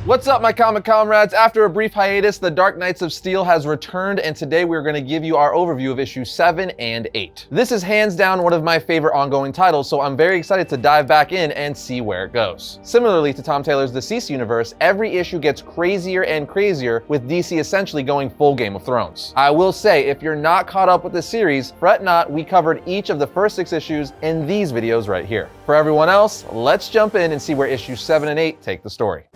What's up, my comic comrades? After a brief hiatus, the Dark Knights of Steel has returned, and today we're going to give you our overview of issues 7 and 8. This is hands down one of my favorite ongoing titles, so I'm very excited to dive back in and see where it goes. Similarly to Tom Taylor's DCeased universe, every issue gets crazier and crazier, with DC essentially going full Game of Thrones. I will say, if you're not caught up with the series, fret not, we covered each of the first 6 issues in these videos right here. For everyone else, let's jump in and see where issues 7 and 8 take the story.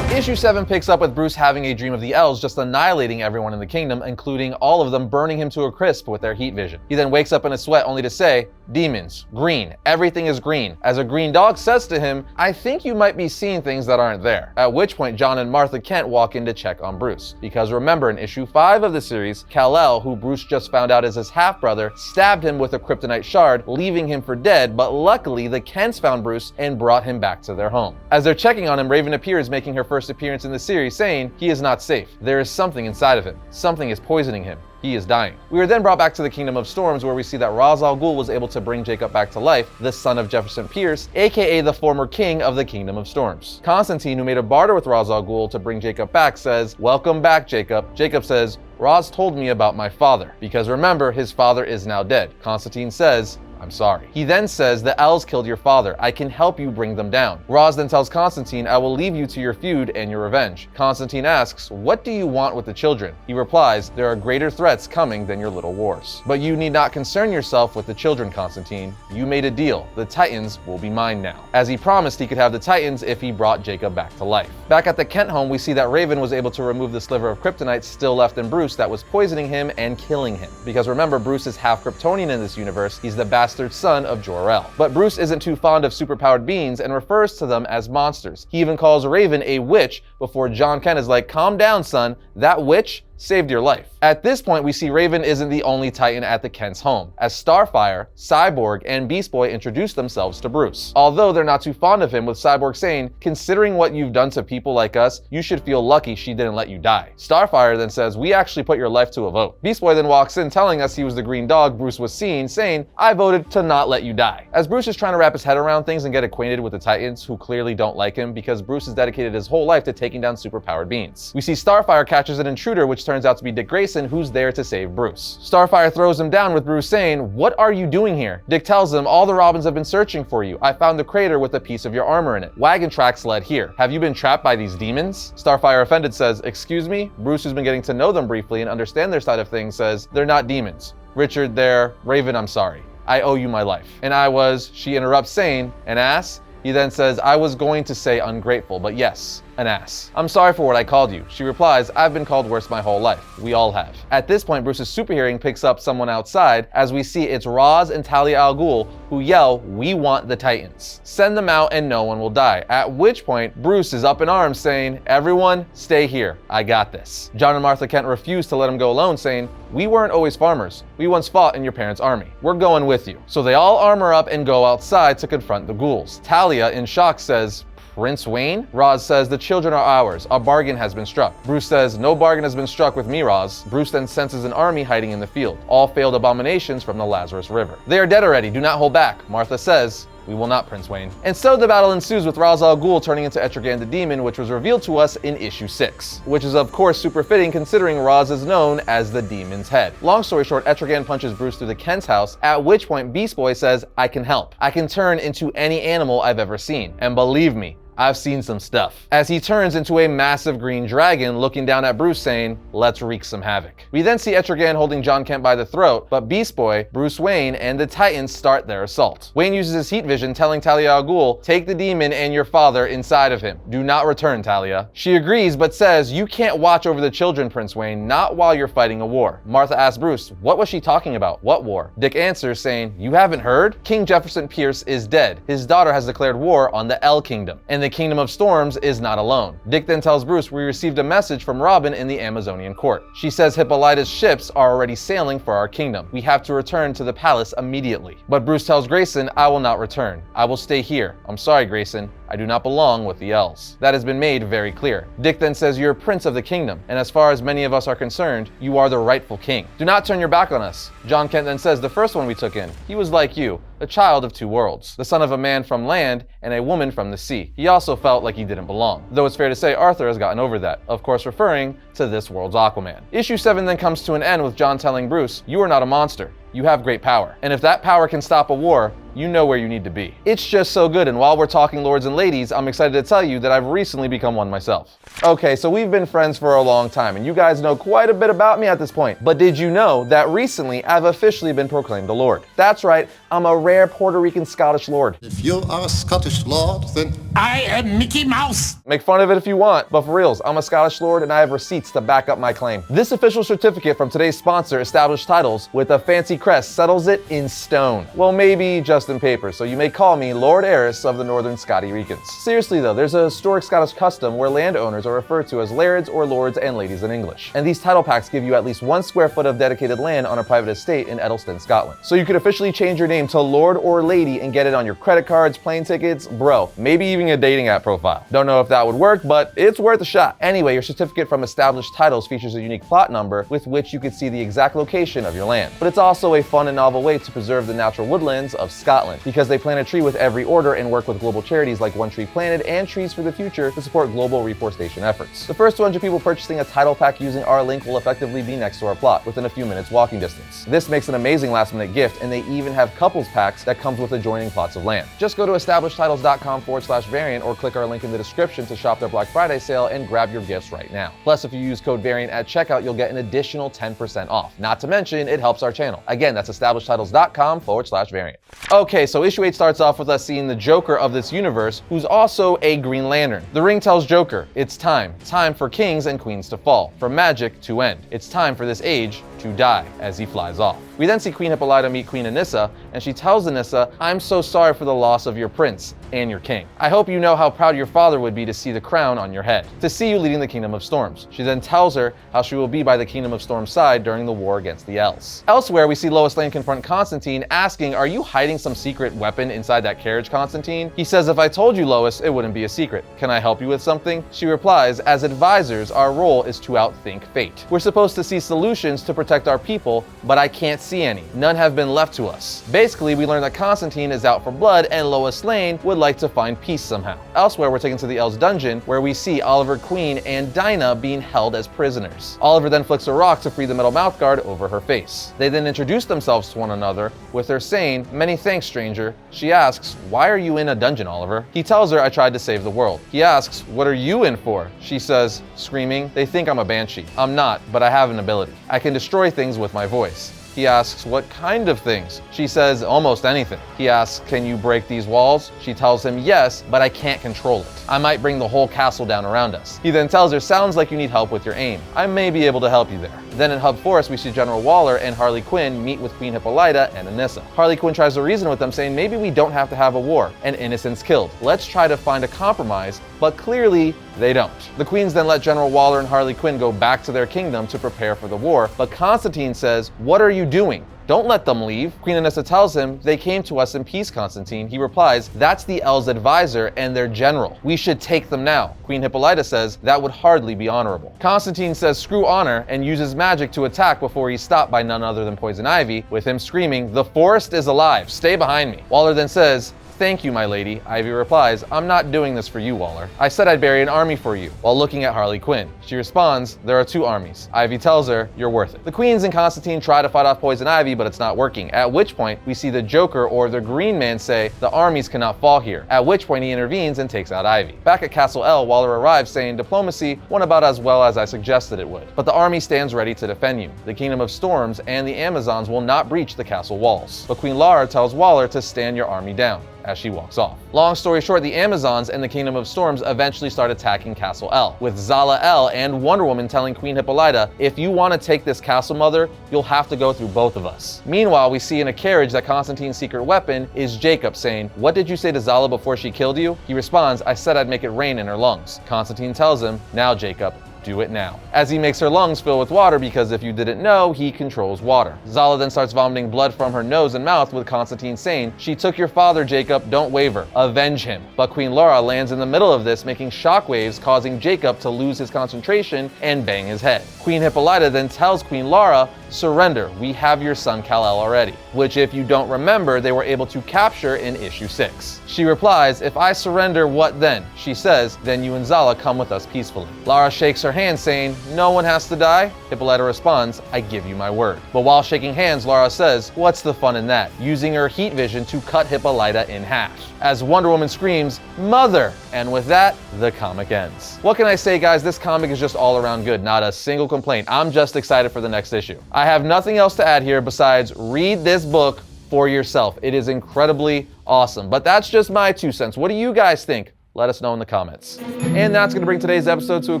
Issue 7 picks up with Bruce having a dream of the elves just annihilating everyone in the kingdom, including all of them burning him to a crisp with their heat vision. He then wakes up in a sweat only to say, "Demons, green, everything is green," as a green dog says to him, "I think you might be seeing things that aren't there." At which point John and Martha Kent walk in to check on Bruce. Because remember, in issue 5 of the series, Kal-El, who Bruce just found out is his half-brother, stabbed him with a kryptonite shard, leaving him for dead, but luckily the Kents found Bruce and brought him back to their home. As they're checking on him, Raven appears, making her first appearance in the series, saying he is not safe. There is something inside of him. Something is poisoning him. He is dying. We are then brought back to the Kingdom of Storms, where we see that Ra's al Ghul was able to bring Jacob back to life, the son of Jefferson Pierce, aka the former king of the Kingdom of Storms. Constantine, who made a barter with Ra's al Ghul to bring Jacob back, says, "Welcome back, Jacob." Jacob says, "Ra's told me about my father." Because remember, his father is now dead. Constantine says, "I'm sorry." He then says, "The elves killed your father. I can help you bring them down." Ra's then tells Constantine, "I will leave you to your feud and your revenge." Constantine asks, "What do you want with the children?" He replies, "There are greater threats coming than your little wars. But you need not concern yourself with the children, Constantine. You made a deal. The Titans will be mine now." As he promised he could have the Titans if he brought Jacob back to life. Back at the Kent home, we see that Raven was able to remove the sliver of kryptonite still left in Bruce that was poisoning him and killing him. Because remember, Bruce is half Kryptonian in this universe. He's the bastard son of Jor-El. But Bruce isn't too fond of superpowered beings and refers to them as monsters. He even calls Raven a witch before John Kent is like, "Calm down, son. That witch saved your life." At this point, we see Raven isn't the only Titan at the Kent's home, as Starfire, Cyborg, and Beast Boy introduce themselves to Bruce. Although they're not too fond of him, with Cyborg saying, "Considering what you've done to people like us, you should feel lucky she didn't let you die." Starfire then says, "We actually put your life to a vote." Beast Boy then walks in, telling us he was the green dog Bruce was seeing, saying, "I voted to not let you die." As Bruce is trying to wrap his head around things and get acquainted with the Titans, who clearly don't like him because Bruce has dedicated his whole life to taking down superpowered beings. We see Starfire catches an intruder, which turns out to be Dick Grayson, who's there to save Bruce. Starfire throws him down, with Bruce saying, "What are you doing here?" Dick tells him, "All the Robins have been searching for you. I found the crater with a piece of your armor in it. Wagon tracks led here. Have you been trapped by these demons?" Starfire, offended, says, "Excuse me?" Bruce, who's been getting to know them briefly and understand their side of things, says, "They're not demons. Richard, they're Raven, I'm sorry. I owe you my life." "And I was," she interrupts, saying, "an ass?" He then says, "I was going to say ungrateful, but yes, an ass. I'm sorry for what I called you." She replies, "I've been called worse my whole life. We all have." At this point, Bruce's super hearing picks up someone outside, as we see it's Ra's and Talia al Ghul, who yell, "We want the Titans. Send them out and no one will die." At which point, Bruce is up in arms, saying, "Everyone, stay here. I got this." John and Martha Kent refuse to let him go alone, saying, "We weren't always farmers. We once fought in your parents' army. We're going with you." So they all armor up and go outside to confront the ghouls. Talia, in shock, says, "Prince Wayne?" Ra's says, "The children are ours. A bargain has been struck." Bruce says, "No bargain has been struck with me, Ra's." Bruce then senses an army hiding in the field, all failed abominations from the Lazarus River. "They are dead already. Do not hold back." Martha says, "We will not, Prince Wayne." And so the battle ensues, with Ra's al Ghul turning into Etrigan the Demon, which was revealed to us in issue 6. Which is of course super fitting, considering Ra's is known as the Demon's Head. Long story short, Etrigan punches Bruce through the Kent's house, at which point Beast Boy says, "I can help. I can turn into any animal I've ever seen. And believe me, I've seen some stuff." As he turns into a massive green dragon, looking down at Bruce, saying, "Let's wreak some havoc." We then see Etrigan holding John Kent by the throat, but Beast Boy, Bruce Wayne, and the Titans start their assault. Wayne uses his heat vision, telling Talia al Ghul, "Take the demon and your father inside of him. Do not return, Talia." She agrees, but says, "You can't watch over the children, Prince Wayne, not while you're fighting a war." Martha asks Bruce, what was she talking about? What war? Dick answers, saying, "You haven't heard? King Jefferson Pierce is dead. His daughter has declared war on the El Kingdom, and the Kingdom of Storms is not alone." Dick then tells Bruce, "We received a message from Robin in the Amazonian court. She says Hippolyta's ships are already sailing for our kingdom. We have to return to the palace immediately." But Bruce tells Grayson, "I will not return. I will stay here. I'm sorry, Grayson. I do not belong with the elves." That has been made very clear. Dick then says, "You're a prince of the kingdom, and as far as many of us are concerned, you are the rightful king. Do not turn your back on us." John Kent then says, "The first one we took in, he was like you, a the child of two worlds, the son of a man from land and a woman from the sea. He also felt like he didn't belong, though it's fair to say Arthur has gotten over that, of course referring to this world's Aquaman. Issue 7 then comes to an end with Jon telling Bruce, "You are not a monster. You have great power. And if that power can stop a war, you know where you need to be." It's just so good, and while we're talking lords and ladies, I'm excited to tell you that I've recently become one myself. Okay, so we've been friends for a long time, and you guys know quite a bit about me at this point. But did you know that recently I've officially been proclaimed a lord? That's right, I'm a rare Puerto Rican Scottish lord. If you are a Scottish lord, then I am Mickey Mouse. Make fun of it if you want, but for reals, I'm a Scottish lord and I have receipts to back up my claim. This official certificate from today's sponsor, Established Titles, with a fancy crest, settles it in stone. Well, maybe just in paper, so you may call me Lord Heiress of the Northern Scotty Ricans. Seriously though, there's a historic Scottish custom where landowners are referred to as lairds or lords and ladies in English. And these title packs give you at least 1 square foot of dedicated land on a private estate in Edelston, Scotland. So you could officially change your name to Lord or Lady and get it on your credit cards, plane tickets, bro, maybe even a dating app profile. Don't know if that would work, but it's worth a shot. Anyway, your certificate from Established Titles features a unique plot number with which you could see the exact location of your land. But it's also a fun and novel way to preserve the natural woodlands of Scotland, because they plant a tree with every order and work with global charities like One Tree Planted and Trees for the Future to support global reforestation efforts. The first 200 people purchasing a title pack using our link will effectively be next to our plot within a few minutes walking distance. This makes an amazing last-minute gift, and they even have couples packs that comes with adjoining plots of land. Just go to establishedtitles.com/variant or click our link in the description to shop their Black Friday sale and grab your gifts right now. Plus, if you use code VARIANT at checkout, you'll get an additional 10% off. Not to mention, it helps our channel. Again, that's establishedtitles.com/variant. Okay, so issue 8 starts off with us seeing the Joker of this universe, who's also a Green Lantern. The ring tells Joker, it's time for kings and queens to fall, for magic to end. It's time for this age to die, as he flies off. We then see Queen Hippolyta meet Queen Anissa, and she tells Anissa, "I'm so sorry for the loss of your prince and your king. I hope you know how proud your father would be to see the crown on your head, to see you leading the Kingdom of Storms." She then tells her how she will be by the Kingdom of Storms' side during the war against the Elves. Elsewhere, we see Lois Lane confront Constantine, asking, "Are you hiding some secret weapon inside that carriage, Constantine?" He says, "If I told you, Lois, it wouldn't be a secret. Can I help you with something?" She replies, "As advisors, our role is to outthink fate. We're supposed to see solutions to protect our people, but I can't see any. None have been left to us." Basically, we learn that Constantine is out for blood and Lois Lane would like to find peace somehow. Elsewhere, we're taken to the Elves' dungeon, where we see Oliver Queen and Dinah being held as prisoners. Oliver then flicks a rock to free the metal mouthguard over her face. They then introduce themselves to one another, with her saying, "Many thanks, stranger." She asks, "Why are you in a dungeon, Oliver?" He tells her, "I tried to save the world." He asks, "What are you in for?" She says, screaming, "They think I'm a banshee. I'm not, but I have an ability. I can destroy things with my voice." He asks, "What kind of things?" She says, "Almost anything." He asks, "Can you break these walls?" She tells him, "Yes, but I can't control it. I might bring the whole castle down around us." He then tells her, "Sounds like you need help with your aim. I may be able to help you there." Then in Hub Forest, we see General Waller and Harley Quinn meet with Queen Hippolyta and Anissa. Harley Quinn tries to reason with them, saying maybe we don't have to have a war and innocents killed. Let's try to find a compromise, but clearly they don't. The queens then let General Waller and Harley Quinn go back to their kingdom to prepare for the war, but Constantine says, "What are you doing? Don't let them leave." Queen Anissa tells him, "They came to us in peace, Constantine." He replies, "That's the Elves' advisor and their general. We should take them now." Queen Hippolyta says, "That would hardly be honorable." Constantine says, "Screw honor," and uses magic to attack before he's stopped by none other than Poison Ivy, with him screaming, "The forest is alive, stay behind me." Waller then says, "Thank you, my lady." Ivy replies, "I'm not doing this for you, Waller. I said I'd bury an army for you," while looking at Harley Quinn. She responds, "There are 2 armies." Ivy tells her, "You're worth it." The queens and Constantine try to fight off Poison Ivy, but it's not working, at which point we see the Joker or the Green Man say, "The armies cannot fall here," at which point he intervenes and takes out Ivy. Back at Castle L, Waller arrives saying, "Diplomacy went about as well as I suggested it would, but the army stands ready to defend you. The Kingdom of Storms and the Amazons will not breach the castle walls." But Queen Lara tells Waller to stand your army down, as she walks off. Long story short, the Amazons and the Kingdom of Storms eventually start attacking Castle L, with Zala L and Wonder Woman telling Queen Hippolyta, "If you want to take this castle, mother, you'll have to go through both of us." Meanwhile, we see in a carriage that Constantine's secret weapon is Jacob saying, "What did you say to Zala before she killed you?" He responds, "I said I'd make it rain in her lungs." Constantine tells him, "Now, Jacob, do it now," as he makes her lungs fill with water because if you didn't know, he controls water. Zala then starts vomiting blood from her nose and mouth, with Constantine saying, "She took your father, Jacob, don't waver, avenge him." But Queen Laura lands in the middle of this, making shockwaves, causing Jacob to lose his concentration and bang his head. Queen Hippolyta then tells Queen Laura, surrender. We have your son Kal-El already, which if you don't remember, they were able to capture in issue 6. She replies, if I surrender, what then? She says, then you and Zala come with us peacefully. Lara shakes her hand saying, no one has to die. Hippolyta responds, I give you my word. But while shaking hands, Lara says, what's the fun in that? Using her heat vision to cut Hippolyta in half. As Wonder Woman screams, mother! And with that, the comic ends. What can I say, guys? This comic is just all around good. Not a single complaint. I'm just excited for the next issue. I have nothing else to add here besides read this book for yourself. It is incredibly awesome. But that's just my 2 cents. What do you guys think? Let us know in the comments. And that's gonna bring today's episode to a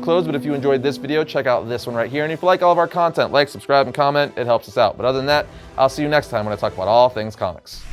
close, but if you enjoyed this video, check out this one right here. And if you like all of our content, like, subscribe, and comment, it helps us out. But other than that, I'll see you next time when I talk about all things comics.